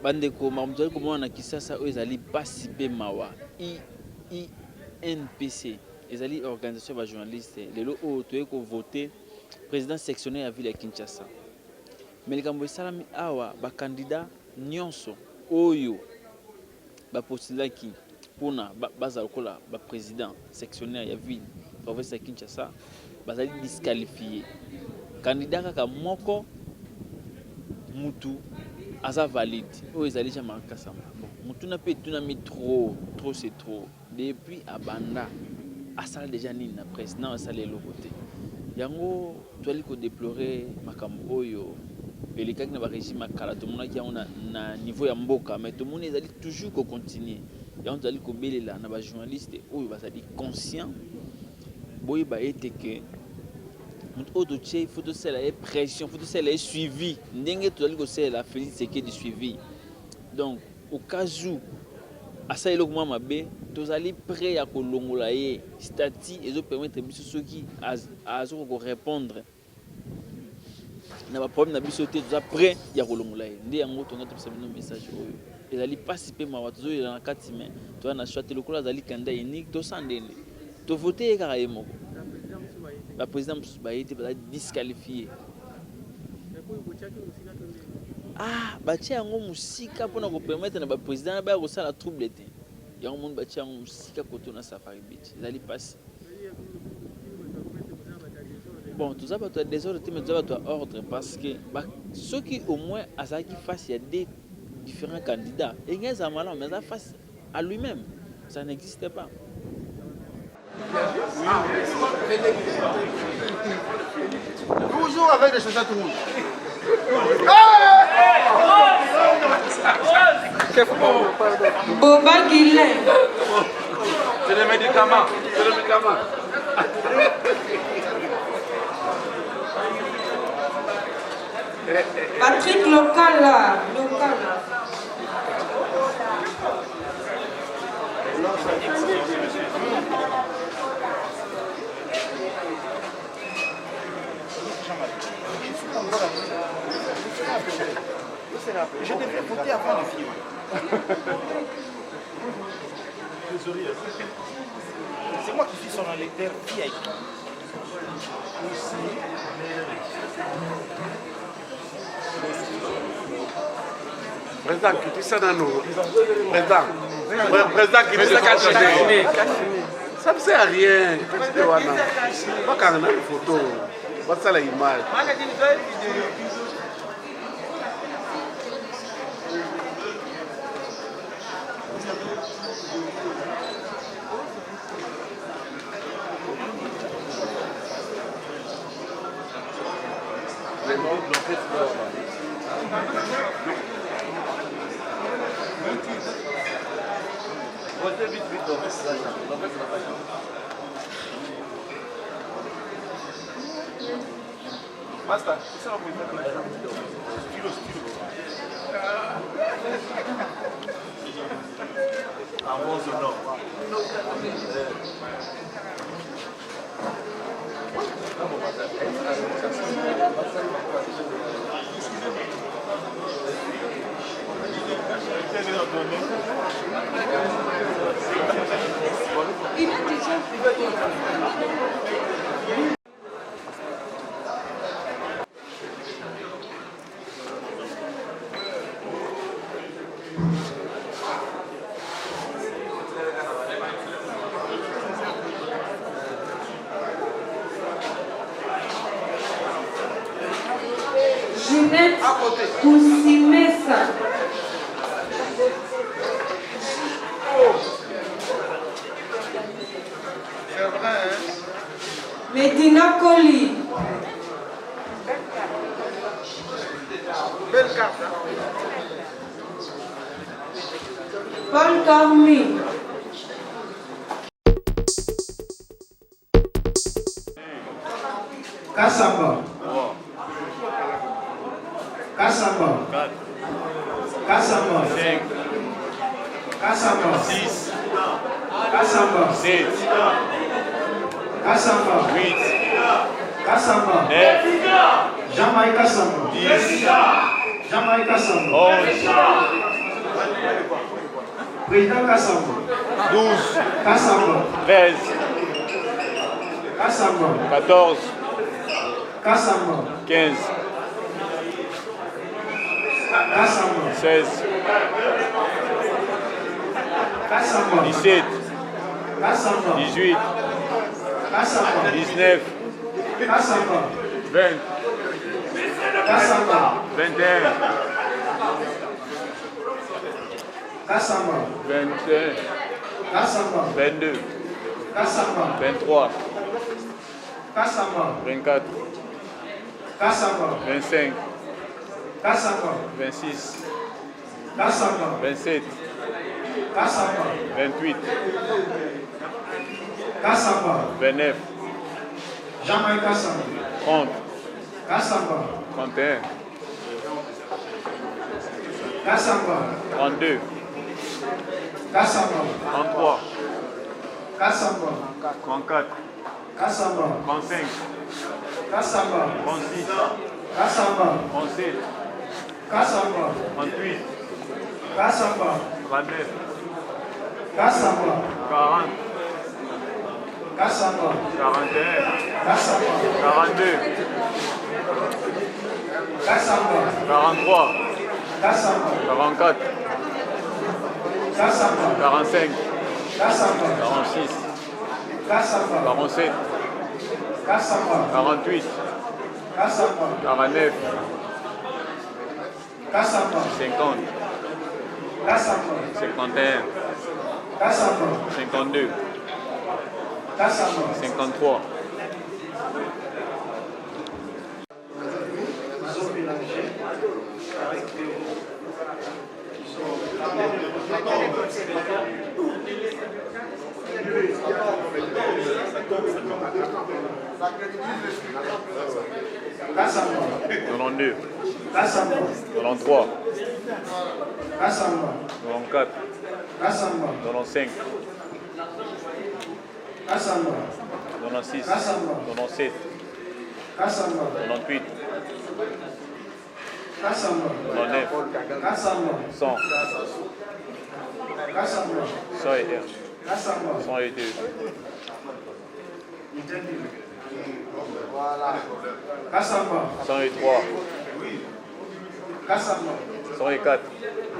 bandeko mamzali komona Kisasa oyo ezali pasi pe mawa INPC ezali organisation ba journaliste lelo oyo toye ko voter président sectionnaire ya ville ya Kinshasa. Mais likambo esalami awa ba candidat nyonso oyo ba postulaki pona baza lokola ba président sectionnaire ya ville province ya Kinshasa bazali disqualifié. Candidat kaka moko mutu aza valide oyo ezali ja makasama. Mutu na pe tunami trop c'est trop. Depuis abanda asala déjà nini na président asala eloko te. Yango toali ko déplorer makambo oyo elekaki na ba régime akala to monaki yango na niveau ya mboka mais to mona ezali toujours ko continuer. Yango toali ko belela na ba journaliste oyo bazali conscient boye ba ete que autre chose, il faut que ça ait pression, il faut que ça ait suivi. Ndenge toali ko sala Félix Tshisekedi suivi. Donc au cas où asa eloko mwa mabe tozali prêt ya kolongola ye statut ezo permettre biso soki azo ko répondre na ba problème na biso te toza prêt ya kolongola ye nde yango tonga topesa bino message oyo ezali pasi pe mawa tozo yela na kati mais toza na choix te lokola azali candidat unique to sandene to voter ye kaka ye moko ba président mususu ba yete bazali disqualifié batia yango musika pona ko permettre na ba président na ba ko sala trouble te yango monde batia yango musika koto na Safari Beach ezali passe bon tout ça bato désordre te mais tout ça bato ordre parce que ceux qui au moins azaki face il y a des différents candidats et ngeza amala mais ça face à lui-même ça n'existe pas. Toujours avec des chaussettes rouges. Boba Guillet. C'est le médicament. C'est le médicament. Patrick Lokala. Je devrais voter avant le film. C'est moi qui suis son électeur VIP. Président qui dit ça dans nous. Président qui dit ça caché. Ça ne sert à rien. Pas quand on a une photo. Pas ça l'image. Basta, isso não pode Famoso não. Il a déjà Jeanette Koussimesa. Medina Koli. Belle carte. Paul Cormi. Kassamba. Kassamba. 6. Kassamba. 7. Kassamba. 8. Kassamba. 9. Jean-Marie Kassamba. 10. Jean-Marie Kassamba. 11. Président Kassamba. 12, Kassamba. 13, Kassamba. 14, Kassamba. 15, Kassamba. 16, Kassamba. 17, Kassamba. 18, Kassamba. 19, Kassamba. 20, Kassamba. 21, Kassamba. 21, Kassamba. 22, Kassamba. 23, Kassamba. 24, Kassamba. 25, Kassamba. 26, Kassamba. 27, Kassamba. 28, Kassamba. 29, Jean-Marie Kassamba. 30, Kassamba. 31, Kassamba. 32, Kassamba. 33, Kassamba. 34, Kassamba. 35, Kassamba. 36, Kassamba. 37, Kassamba. 38, Kassamba. 39, Kassamba. 40, Kassamba. 41, Kassamba. 42, Kassamba. 43, Kassamba. 44, Kassamba. 45, Kassamba. 46, Kassamba. 47, Kassamba. 48, Kassamba. 49, Kassamba. 50, Kassamba. 51, Kassamba. 52, Kassamba. 53, Ils ont mélangé avec des mots qui sont Kassamba. 92, Kassamba. 93, Kassamba. 94, Kassamba. 95, Kassamba. 96, Kassamba. 97, Kassamba. 98, Kassamba. 99, Kassamba. 100, Kassamba. 101, Kassamba. 102, Kassamba. 103, Kassamba. 104,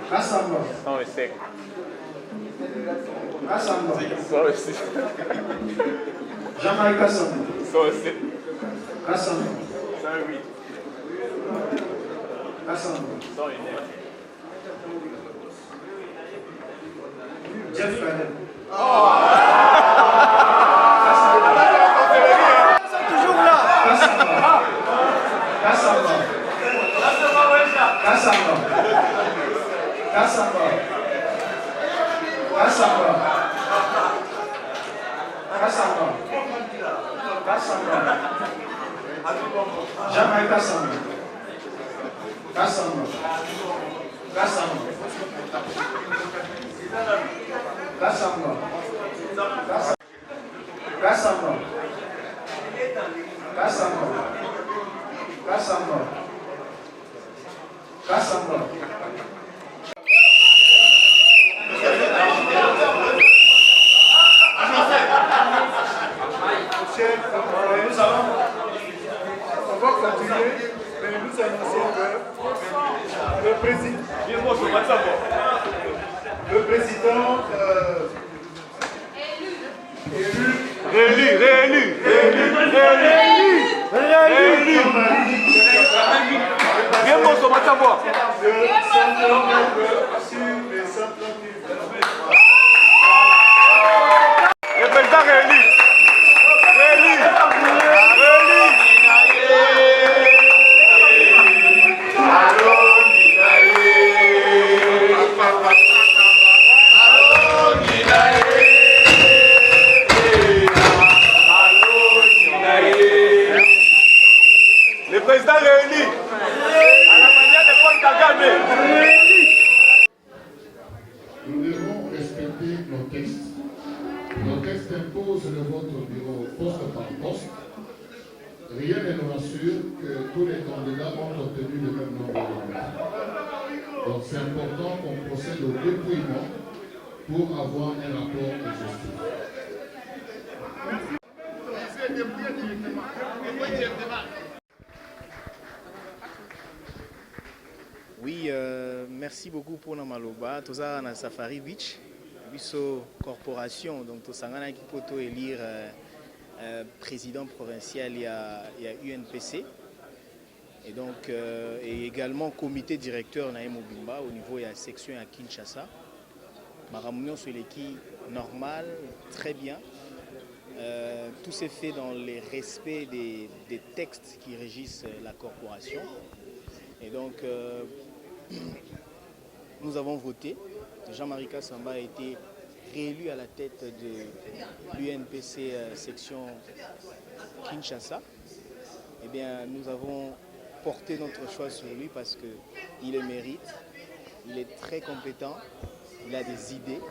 Kassamba. 105, Kassamba. 106, Jean-Marie Kassamba. 107, Kassamba. 108, Kassamba. 109, Jeff Kalem. Kassamba. Kassamba. Kassamba. Kassamba. Kassamba. Kassamba. Jean-Marie Kassamba. Kassamba. Kassamba. Kassamba. Kassamba. Kassamba. Kassamba. Kassamba. On va continuer, mais nous annonçons que le président réélu. Bien bon, ça va savoir. de 139 sur les 138. Le président réélu. Réélu. Le président réélu. À la manière de Paul Kagame. Nous devons respecter nos textes. Nos textes imposent le vote au bureau poste par poste. rien ne nous rassure que tous les candidats ont obtenu le même nombre de votes. Donc c'est important qu'on procède au dépouillement pour avoir un rapport exhaustif. Oui, merci beaucoup pour Namaloba. Tout ça, on a Safari Beach, Bisso Corporation. Donc, tout ça, on a poto élire président provincial, il y a UNPC. Et donc, et également comité directeur Naïm Obimba au niveau de la section à Kinshasa. Ma réunion sur l'équipe normale, très bien. Tout s'est fait dans le respect des textes qui régissent la corporation. Et donc, nous avons voté. Jean-Marie Kassamba a été réélu à la tête de l'UNPC section Kinshasa. Eh bien, nous avons porté notre choix sur lui parce qu'il le mérite. Il est très compétent, il a des idées.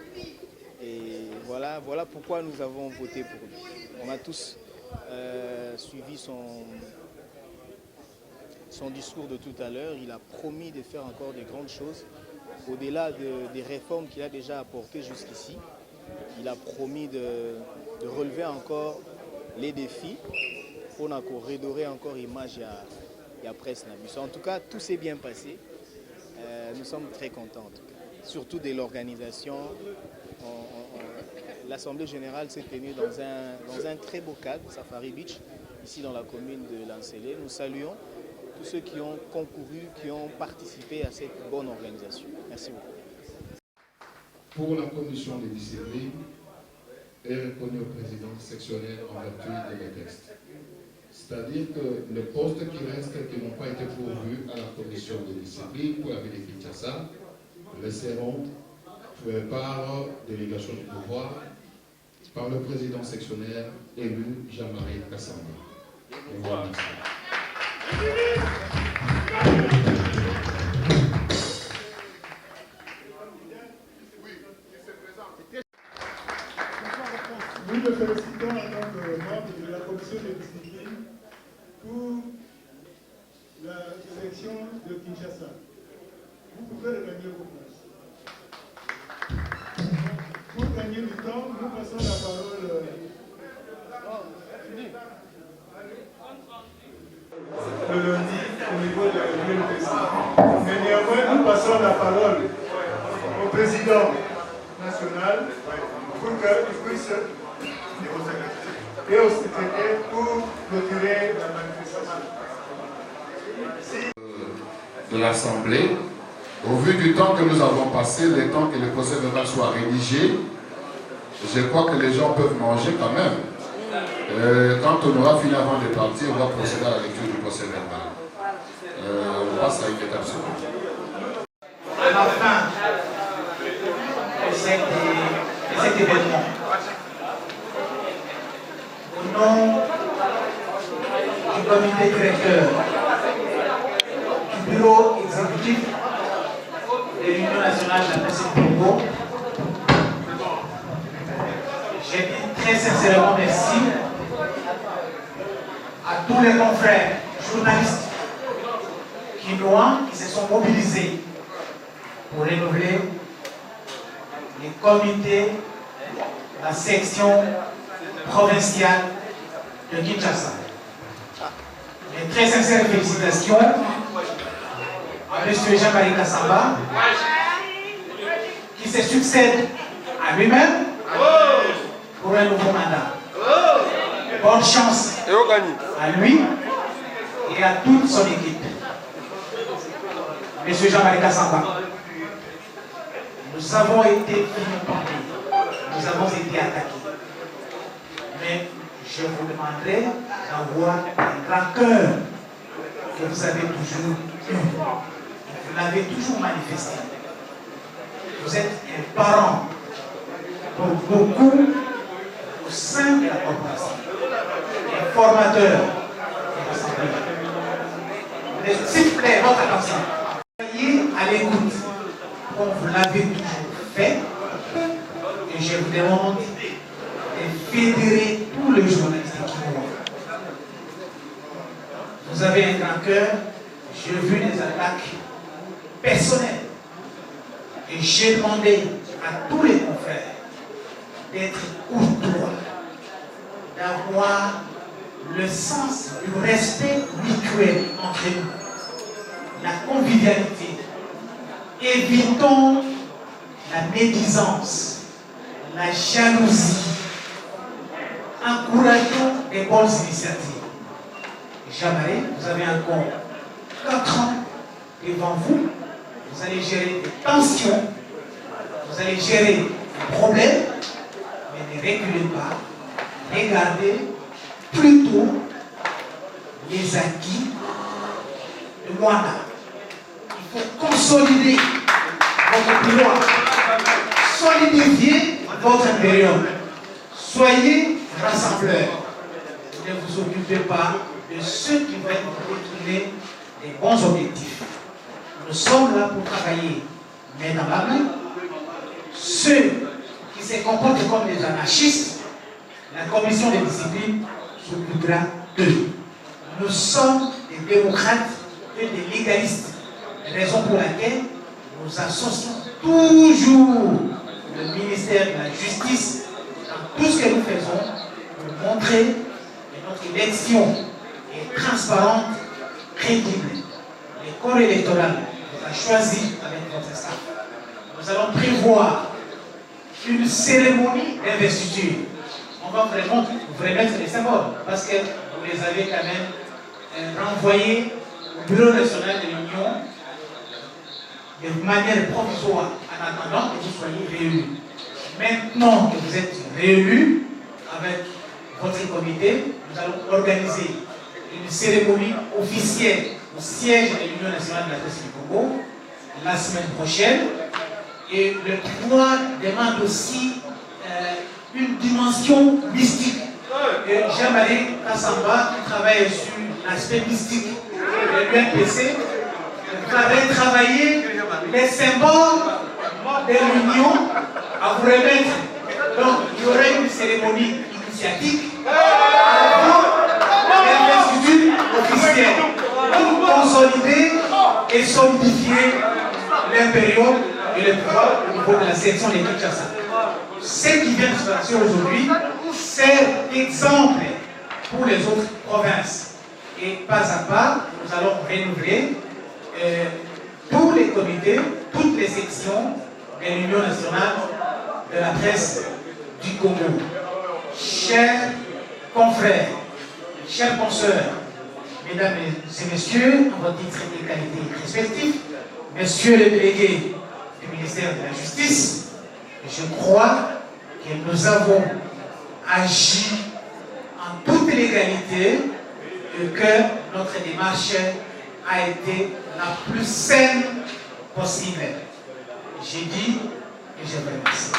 Et voilà pourquoi nous avons voté pour lui. On a tous suivi son discours de tout à l'heure. Il a promis de faire encore de grandes choses. Au-delà des réformes qu'il a déjà apportées jusqu'ici, il a promis de relever encore les défis pour redorer encore l'image et la presse. En tout cas, tout s'est bien passé. Nous sommes très contents, en tout cas. Surtout de l'organisation. L'Assemblée générale s'est tenue dans un très beau cadre, Safari Beach, ici dans la commune de Lancelé. Nous saluons tous ceux qui ont concouru, qui ont participé à cette bonne organisation. Merci beaucoup. Pour la commission de discipline, est reconnu au président sectionnel en vertu des textes. C'est-à-dire que les postes qui restent, qui n'ont pas été pourvus à la commission de discipline pour la ville de Kinshasa, laisseront par délégation du pouvoir par le président sectionnaire élu Jean-Marie Kassamba. Je vous remercie. Nous le félicitons en tant que membre de la commission de discipline pour la sélection de Kinshasa. Vous pouvez regagner vos places. Pour gagner du temps, nous passons la parole. Le lundi au niveau de la UNPC. Mais néanmoins, nous passons la parole au président national pour qu'il puisse et au secrétaire pour clôturer la manifestation. De l'Assemblée, au vu du temps que nous avons passé, le temps que le procès verbal soit rédigé, je crois que les gens peuvent manger quand même. Quand on aura fini avant de partir, on va procéder à la lecture du procès verbal. On passe à une étape suivante. À la fin de cet événement, au nom du comité directeur, du bureau exécutif de l'Union nationale de la presse du Congo, j'ai dit très sincèrement merci à tous les confrères journalistes qui se sont mobilisés pour renouveler les comités de la section provinciale de Kinshasa. Mes très sincères félicitations à M. Jean-Marie Kassamba qui se succède à lui-même pour un nouveau mandat. Bonne chance à lui et à toute son équipe. M. Jean-Marie Kassamba, nous avons été vilipendés, nous avons été attaqués. Mais je vous demanderai d'avoir un grand cœur que vous avez toujours eu. Vous l'avez toujours manifesté. Vous êtes un parent pour beaucoup au sein de la corporation, un formateur de l'Assemblée. S'il vous plaît, votre attention. Soyez à l'écoute, comme vous l'avez toujours fait, et je vous demande de fédérer tous les journalistes qui vont. vous avez un grand cœur. J'ai vu des attaques personnelles. Et j'ai demandé à tous les confrères d'être courtois, d'avoir le sens du respect mutuel entre nous, la convivialité. Évitons la médisance, la jalousie. Encourageons des bonnes initiatives. Jean-Marie, vous avez encore 4 ans devant vous. Vous allez gérer des tensions, vous allez gérer des problèmes, mais ne reculez pas. Regardez plutôt les acquis de Rwanda. Il faut consolider votre pouvoir, solidifier votre période. Soyez rassembleurs. Ne vous occupez pas de ceux qui veulent vous détourner des bons objectifs. Nous sommes là pour travailler main dans la main. Ceux qui se comportent comme des anarchistes, la commission de discipline s'occupera d'eux. Nous sommes des démocrates et des légalistes. Raison pour laquelle nous associons toujours le ministère de la Justice dans tout ce que nous faisons pour montrer que notre élection est transparente, crédible. Le corps électoral nous a choisi avec votre staff. Nous allons prévoir une cérémonie d'investiture. On va vraiment vous remettre les symboles parce que vous les avez quand même renvoyés au Bureau national de l'Union de manière provisoire en attendant que vous soyez réélus. Maintenant que vous êtes réélus avec votre comité, nous allons organiser une cérémonie officielle au siège de l'Union nationale de la presse du Congo la semaine prochaine. Et le pouvoir demande aussi une dimension mystique. Jean-Marie Kassamba, qui travaille sur l'aspect mystique de l'UNPC, va travailler les symboles de l'Union à vous remettre. Donc, il y aurait une cérémonie initiatique avant l'investiture officielle pour consolider et solidifier l'impérium et le pouvoir au niveau de la section de Kinshasa. Ce qui vient de se passer aujourd'hui sert d'exemple pour les autres provinces. Et pas à pas, nous allons renouveler tous les comités, toutes les sections de l'Union nationale de la presse du Congo. Chers confrères, chers consoeurs, mesdames et messieurs, en votre titre et qualité respectifs, messieurs les délégués du ministère de la Justice, je crois que nous avons agi en toute légalité et que notre démarche a été la plus saine possible. J'ai dit et je vous remercie.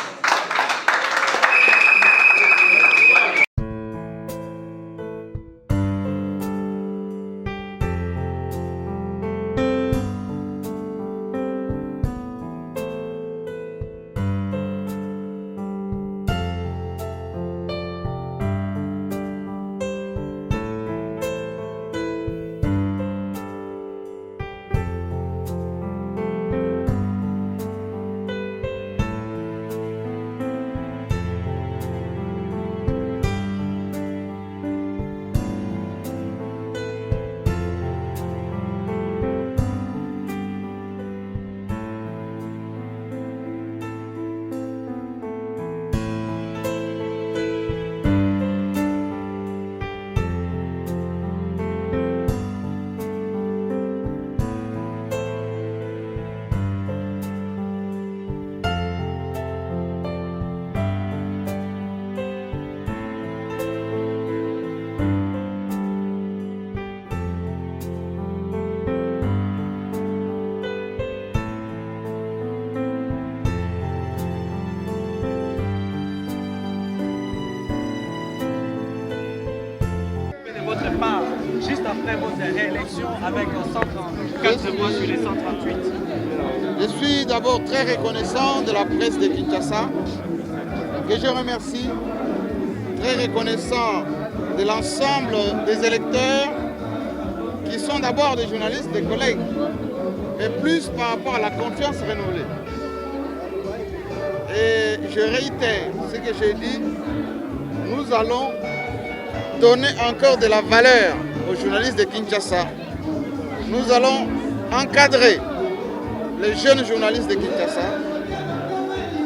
Juste après votre réélection avec 134 voix sur les 138. Je suis d'abord très reconnaissant de la presse de Kinshasa, que je remercie, très reconnaissant de l'ensemble des électeurs qui sont d'abord des journalistes, des collègues, mais plus par rapport à la confiance renouvelée. Et je réitère ce que j'ai dit, nous allons donner encore de la valeur aux journalistes de Kinshasa. Nous allons encadrer les jeunes journalistes de Kinshasa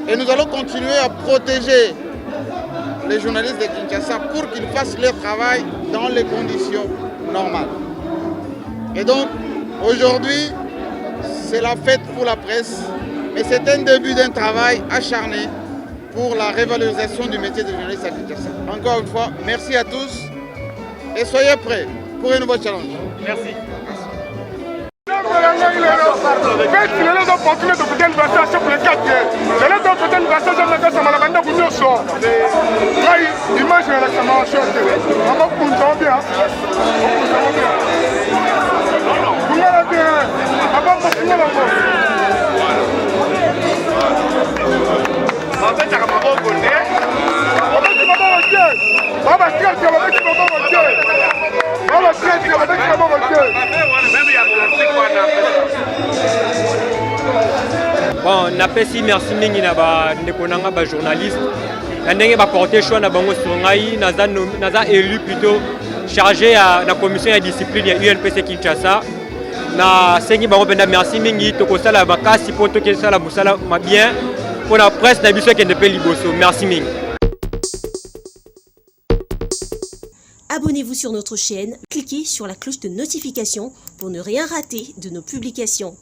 et nous allons continuer à protéger les journalistes de Kinshasa pour qu'ils fassent leur travail dans les conditions normales. Et donc, aujourd'hui, c'est la fête pour la presse, mais c'est un début d'un travail acharné pour la révalorisation du métier de journaliste à Kinshasa. Encore une fois, merci à tous et soyez prêts pour un nouveau challenge. Merci. Bon, napesi merci mingi na ba ndeko nanga ba journaliste. Na ndenge ba porter choix na bango sur ngai naza élu plutôt chargé à la commission de discipline ya UNPC Kinshasa. Na sengi bango penda merci mingi to kosala makasi poto ke sala musala bien pour la presse na biso ke ndepe liboso. Merci mingi. Abonnez-vous sur notre chaîne, cliquez sur la cloche de notification pour ne rien rater de nos publications.